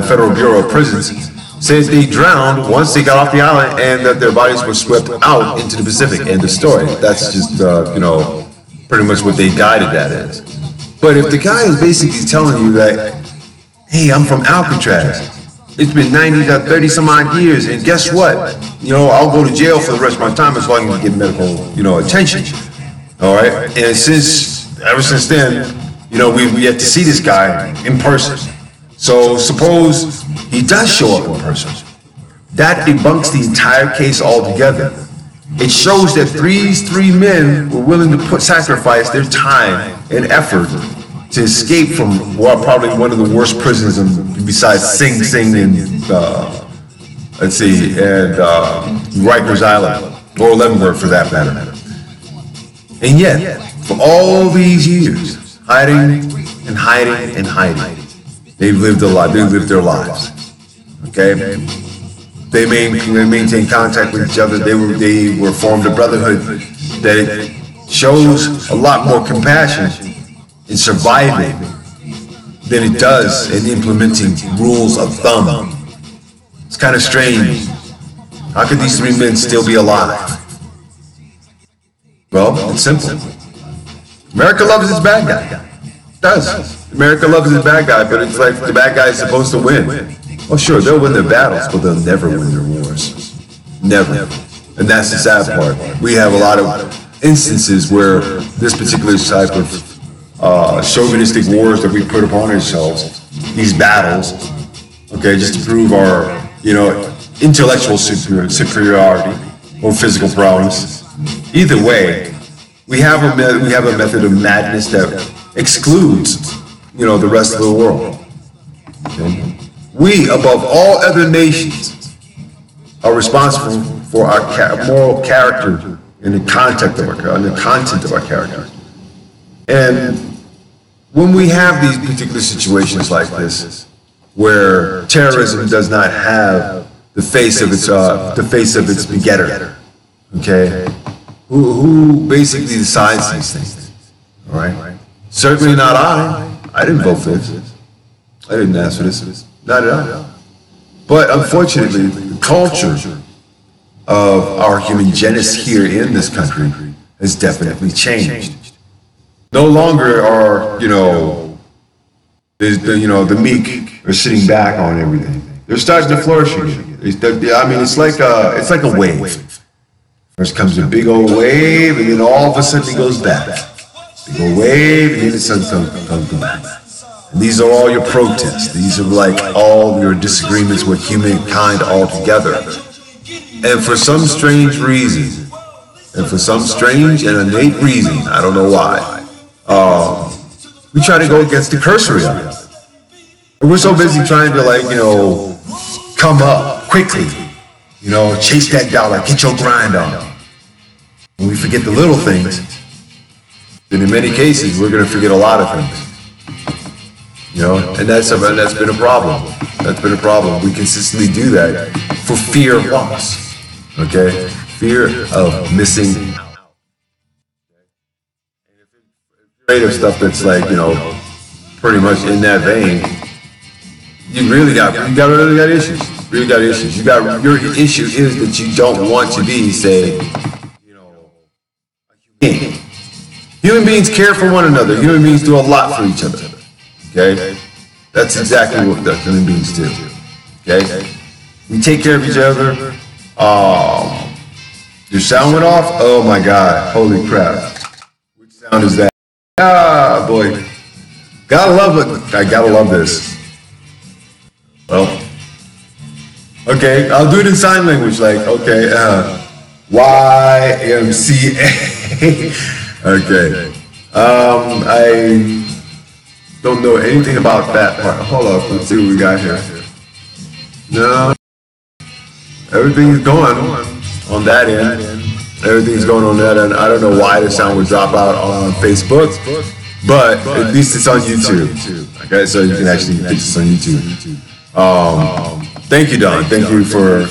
Federal Bureau of Prisons said they drowned once they got off the island and that their bodies were swept out into the Pacific. End of story. That's just, pretty much what they guided that as. But if the guy is basically telling you that, hey, I'm from Alcatraz, it's been 30 some odd years, and guess what? I'll go to jail for the rest of my time as long as I get medical, attention. All right? And ever since then, we've yet to see this guy in person. So suppose he does show up in person. That debunks the entire case altogether. It shows that these 3 men were willing to sacrifice their time and effort to escape from probably one of the worst prisons besides Sing Sing and let's see, and Rikers Island, or Leavenworth for that matter. And yet, for all these years, hiding and hiding and hiding, they've lived a life. They lived their lives. Okay, they maintained contact with each other. They were formed a brotherhood that shows a lot more compassion in surviving than it does in implementing rules of thumb. It's kind of strange. How could these 3 men still be alive? Well, it's simple. America loves its bad guy. It does. America loves its bad guy, but it's like the bad guy is supposed to win. Well, sure, they'll win their battles, but they'll never win their wars. Never. And that's the sad part. We have a lot of instances where this particular type of chauvinistic wars that we put upon ourselves, these battles, okay, just to prove our, intellectual superiority or physical prowess. Either way, we have a method of madness that excludes, the rest of the world. Okay? We, above all other nations, are responsible for our moral character and the content of our character. And when we have these particular situations like this, where terrorism does not have the face of its begetter, okay, who basically decides these things? All right, certainly not I. I didn't vote for this. I didn't ask for this. Not at all. But unfortunately, the culture of our human genus here in this country has definitely changed. No longer are, the meek are sitting back on everything. They're starting to flourish again. It's like a wave. First comes a big old wave, and then all of a sudden it goes back. Big old wave, and then the sun comes back. And these are all your protests. These are like all your disagreements with humankind altogether. And for some strange reason, and innate reason, I don't know why, we try to go against the cursory of it. And we're so busy trying to, come up quickly, chase that dollar, get your grind on. And we forget the little things. And in many cases, we're going to forget a lot of things. And that's been a problem. That's been a problem. We consistently do that for fear of loss. Okay? Fear of missing out. Creative stuff that's pretty much in that vein, you really got issues. Really got issues. Your issue is that you don't want to be, say, human. Human beings care for one another. Human beings do a lot for each other. Okay? That's exactly what human beings do. Okay? We take care of each other. Your sound went off? Oh my God. Holy crap. Which sound is that? Ah, boy. Gotta love it. I gotta love this. Well, okay, I'll do it in sign language, okay, YMCA. Okay. I don't know anything about that part. Hold up, let's see what we got here. No. Everything's going on that end. Everything's going on that end. I don't know why the sound would drop out on Facebook, but at least it's on YouTube. Okay, so you can actually get this on YouTube. Thank you, Don. Thank you for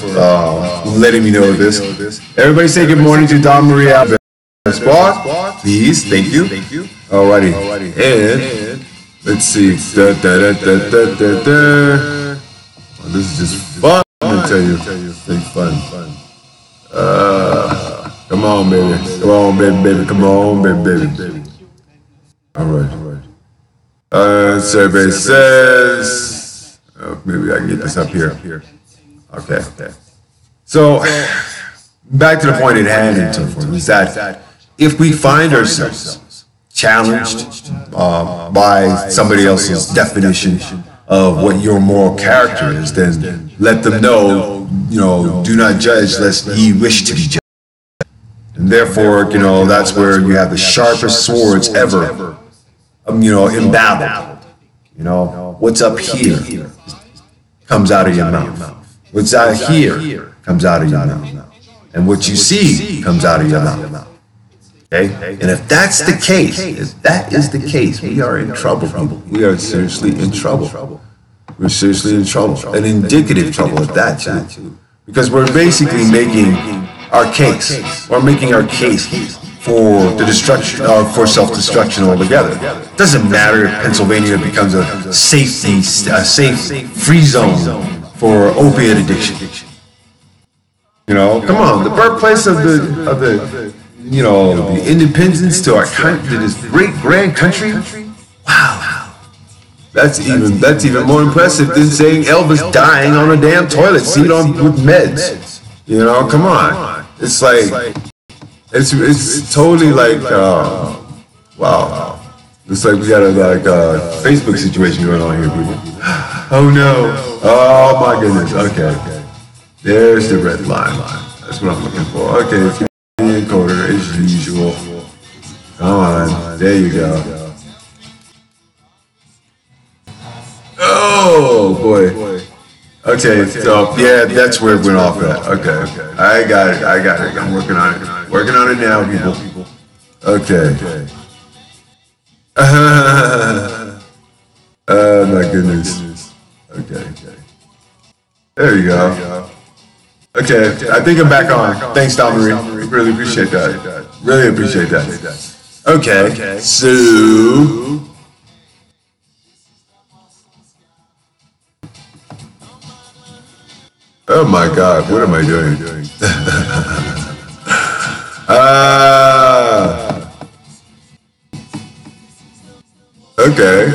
letting me know this. Everybody say good morning to Don Maria Spot, please. Thank you. Alrighty. And let's see. Oh, this is just fun. Let me tell you. It's fun. Come on, baby. Come on, baby. Come on, baby. Alright. Survey says, maybe I can get this up here. Okay. So, back to the point at hand and so forth, is that if we find ourselves challenged by somebody else's definition of what your moral character is, then let them know, do not judge lest ye wish to be judged. And therefore, that's where you have the sharpest swords ever embabbled. You know, what's up here comes out of your mouth. What's out here comes out of your mouth. And what you see comes out of your mouth. Okay? And if that's the case, if that is the case, we are in trouble, people. We are seriously in trouble. We're seriously in trouble. And indicative trouble at that, too. Because we're basically making our case. We're making our case for the destruction, or for self-destruction altogether. It doesn't matter if Pennsylvania becomes a safe free zone for opiate addiction. You know, come on, the birthplace of the independence to our country, to this great grand country. Wow, that's even more impressive than saying Elvis dying on a damn toilet seat with meds. You know, come on, it's like it's totally like wow. It's like we got a Facebook situation going on here, people. Oh no! Oh my goodness! Okay. There's the red line. That's what I'm looking for. Okay, it's encoder as usual. Come on, there you go. Oh boy. Okay, so yeah, that's where it went off at. Okay, I got it. I'm working on it. Working on it now, people. Okay. Oh my goodness. Okay. There you go. Okay, I think I'm back on. Thanks, Marie. Really appreciate that. Really appreciate that. Okay, so oh my God, what am I doing? Okay.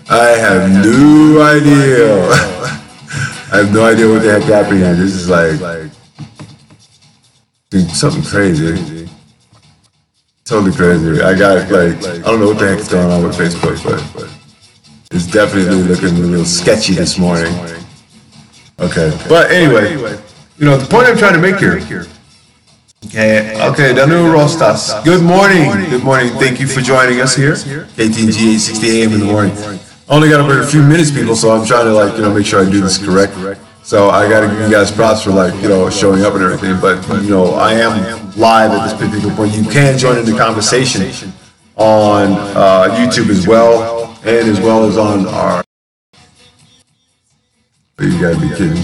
I have no idea. I have no idea what the heck happened here. This is like something crazy. Totally crazy. I got I don't know what the heck is going on with Facebook, but it's definitely looking a little sketchy this morning. Okay, but anyway, the point I'm trying to make here. Okay, Danu Rostas. Good morning. Thank you for joining us here. Ktng 8:60 a.m. in the morning. I only got up for a few minutes, people, so I'm trying to make sure I do this correct. So I got to give you guys props for showing up and everything. But I am live at this particular point. You can join in the conversation on YouTube as well, and as well as on our. You gotta be kidding!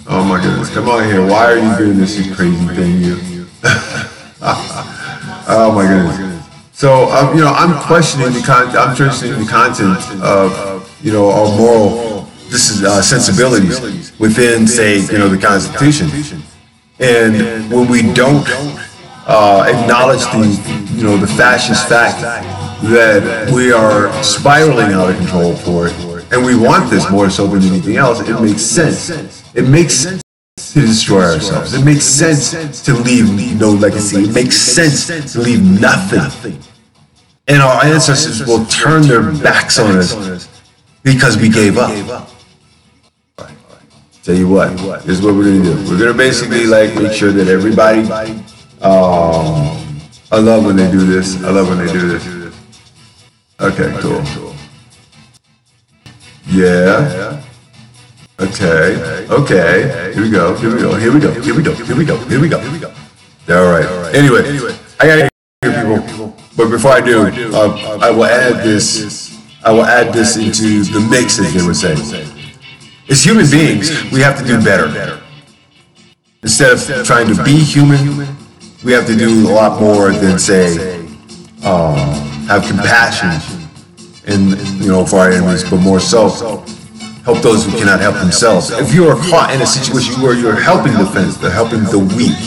Oh my goodness! Come on here! Why are you doing this? You crazy thing, you! Oh my goodness! So I'm questioning the content. I'm questioning the content of our moral sensibilities within, say, the Constitution. And when we don't acknowledge the fascist fact that we are spiraling out of control for it, and we want this more so than anything else, it makes sense. It makes sense to destroy ourselves. It makes sense to leave no legacy. It makes sense to leave nothing. And our ancestors will turn their backs on us because we gave up. Tell you what, this is what we're going to do. We're going to basically make sure that everybody, I love when they do this. Okay, cool. Yeah. Okay. Here we go. All right. Anyway, I got to hear people. But before I do, I will add this into the mix, as they would say. As human beings, we have to do better. Instead of trying to be human, we have to do a lot more than say, have compassion and for our enemies, but more so help those who cannot help themselves. If you are caught in a situation where you're helping helping the weak,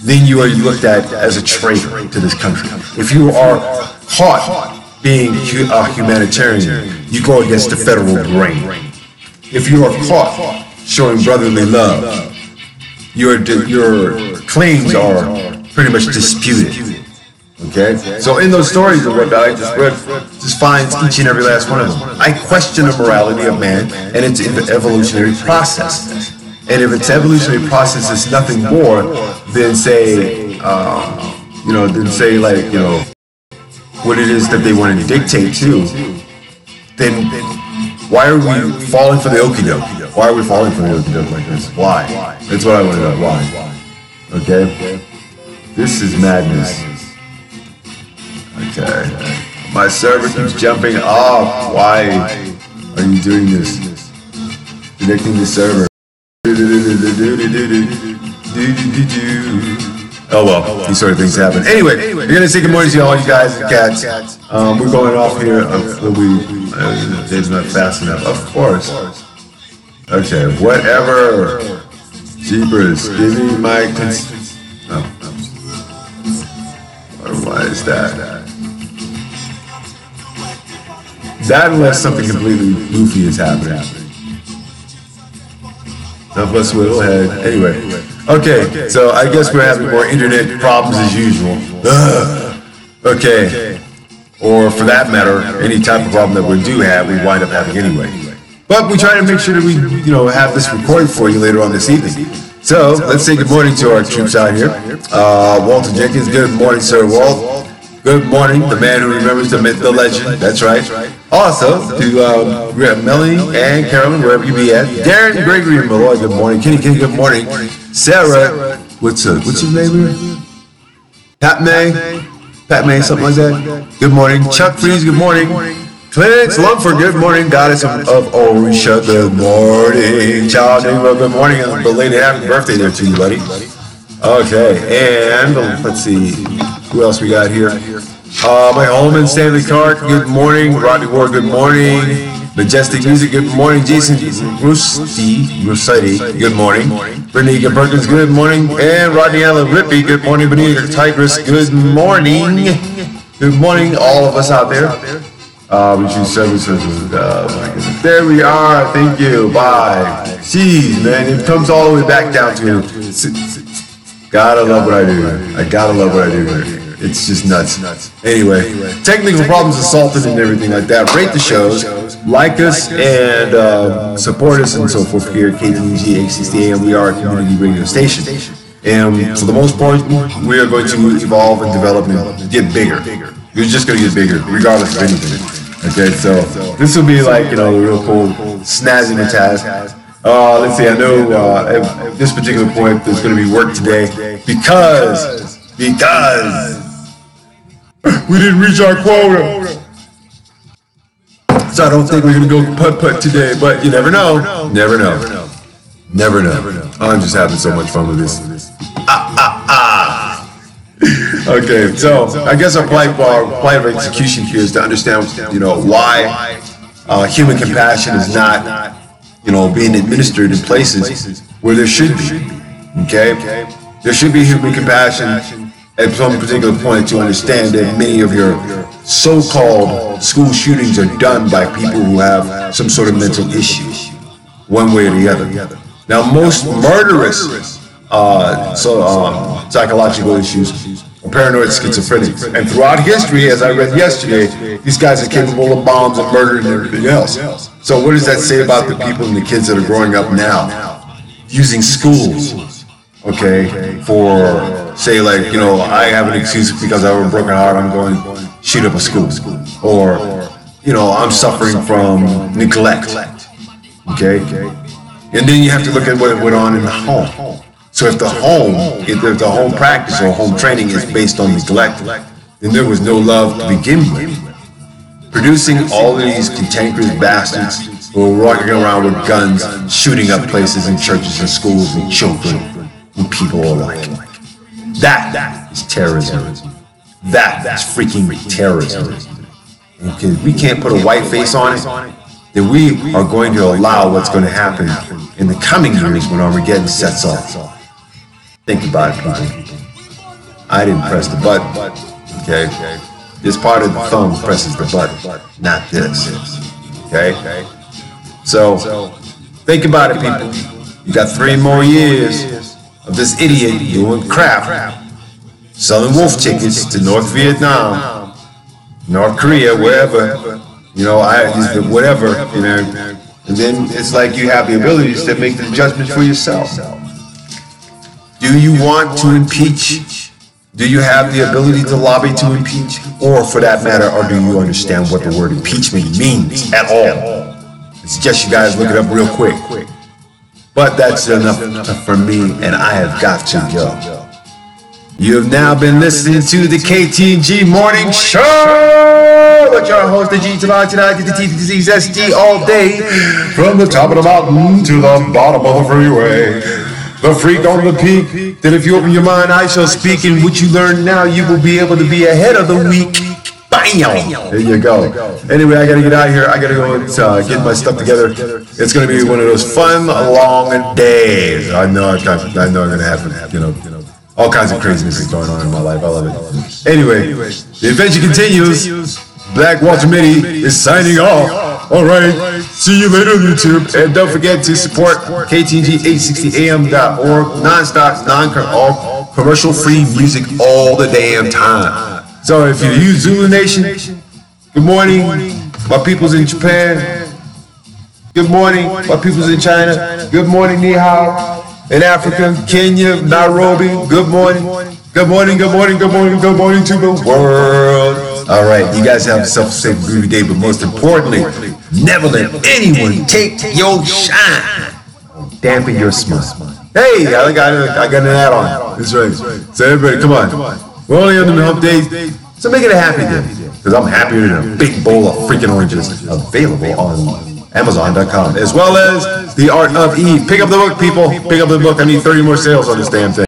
then you are looked at as a traitor to this country. If you are caught being a humanitarian, you go against the federal brain. If you are caught showing brotherly love, your claims are pretty much disputed. Okay? So in those stories of what I just read, just finds each and every last one of them. I question the morality of man and its evolutionary process. And if its evolutionary process is nothing more than say, what it is that they want to dictate to, then why are we falling for the okie doke? Why are we falling for the okie doke like this? Why? That's what I want to know. Why? Okay? This is madness. Okay. My server keeps jumping off. Why are you doing this? Connecting the server. Oh well, these sort of things happen. Anyway, we're gonna say good morning to all you guys and cats. We're going off here. Dave's not fast enough. Of course. Okay, whatever. Jeepers, give me my. Why is that? That unless something completely goofy is happening. Not less little head. Anyway. Okay, so I guess we're having more internet problems as usual. Okay. Or for that matter, any type of problem that we do have, we wind up having anyway. But we try to make sure that we, have this recorded for you later on this evening. So let's say good morning to our troops out here. Walter Jenkins, good morning, Sir Walt. Good morning, the man who remembers the myth, the legend. That's right. Also, to Melanie and Carolyn, wherever you be at. Darren Gregory and Malloy, good morning. Kenny, good morning. Sarah, what's his name? Pat May, something like that. Good morning. Chuck Freeze, good morning. Clarence Lumford, good morning. Goddess of Orisha, good morning. Child Neva, good morning. And belated happy birthday there to you, buddy. Okay, and let's see. Who else we got here? Mike Holman, Stanley Clark, good morning. Rodney Ward, good morning. Majestic Music, good morning. Jason Rusetti, good morning. Brittany Perkins, good morning. And Rodney Allen Rippey, good morning. Benita Tigress, good morning. Good morning, all of us out there. We choose services. There we are. Thank you. Bye. Jeez, man, it comes all the way back down to. Gotta love what I do. I gotta love what I do here. It's just nuts. Anyway, technical problems assaulted and everything like that. Rate the shows, like us, and support us and so forth here at Ktng 860 AM. We are a community radio station. And for the most part, we are going to evolve and develop and get bigger. We're just going to get bigger, regardless of anything. Okay, so this will be like, the real cool snazzing the task. Let's see, I know at this particular point there's going to be work today because we didn't reach our quota. So I don't think we're going to go putt today, but you never know. Never know. I'm just having so much fun with this. Okay, so I guess our plight of execution here is to understand, why human compassion is not, being administered in places where there should be. Okay, there should be human compassion at some particular point to understand that many of your so-called school shootings are done by people who have some sort of mental issue, one way or the other. Now, most murderous psychological issues are paranoid schizophrenics. And throughout history, as I read yesterday, these guys are capable of bombs and murder and everything else. So what does that say about the people and the kids that are growing up now? Using schools, okay, for, say, like, I have an excuse because I have a broken heart, I'm going to shoot up a school. Or, I'm suffering from neglect, okay? And then you have to look at what went on in the home. So if the home practice or home training is based on neglect, then there was no love to begin with. Producing all of these cantankerous bastards who are walking around with guns, shooting up places and churches and schools and children and people alike. That is terrorism. That is freaking terrorism. Okay, we can't put a white face on it, then we are going to allow what's going to happen in the coming years when Armageddon sets off. Think about it, people. I didn't press the button, okay? This part of the thumb presses the button, not this, okay? So, think about it, people. You got 3 more years of this idiot doing crap, selling wolf tickets to North Vietnam, North Korea, wherever, whatever, and then it's like you have the abilities to make the judgment for yourself. Do you want to impeach Do you have the ability to lobby to impeach? Or for that matter, or do you understand what the word impeachment means at all? I suggest you guys look it up real quick. But that's enough for me, and I have got to go. You have now been listening to the Ktng Morning Show with your host, the G to the I to the T to the Z SD all day, from the top of the mountain to the bottom of the freeway. The freak on the peak, that if you open your mind, I shall speak, and what you learn now, you will be able to be ahead of the week. Bam! There you go. Anyway, I gotta get out of here. I gotta go and get my stuff together. It's gonna be one of those fun, long days. I know it's gonna happen. You know, all kinds of craziness is going on in my life. I love it. Anyway, the adventure continues. Black Walter Mitty is signing off. All right. See you later on YouTube. And don't forget to support KTNG860am.org. Non-stop, all commercial-free music all the damn time. So if you use Zulu Nation, good morning, my peoples in Japan. Good morning, my peoples in China. Good morning, ni hao. In Africa, Kenya, Nairobi. Good morning. Good morning, good morning, good morning, good morning to the world. All right, you guys have yourself a safe, groovy day, but most importantly, never let anyone take your shine. Dampen your smile. Hey, I got an add on. That's right. So everybody, come on. We're only on the hump days, so make it a happy day. Because I'm happier than a big bowl of freaking oranges available on Amazon.com, as well as The Art of Eve. Pick up the book, people. Pick up the book. I need 30 more sales on this damn thing.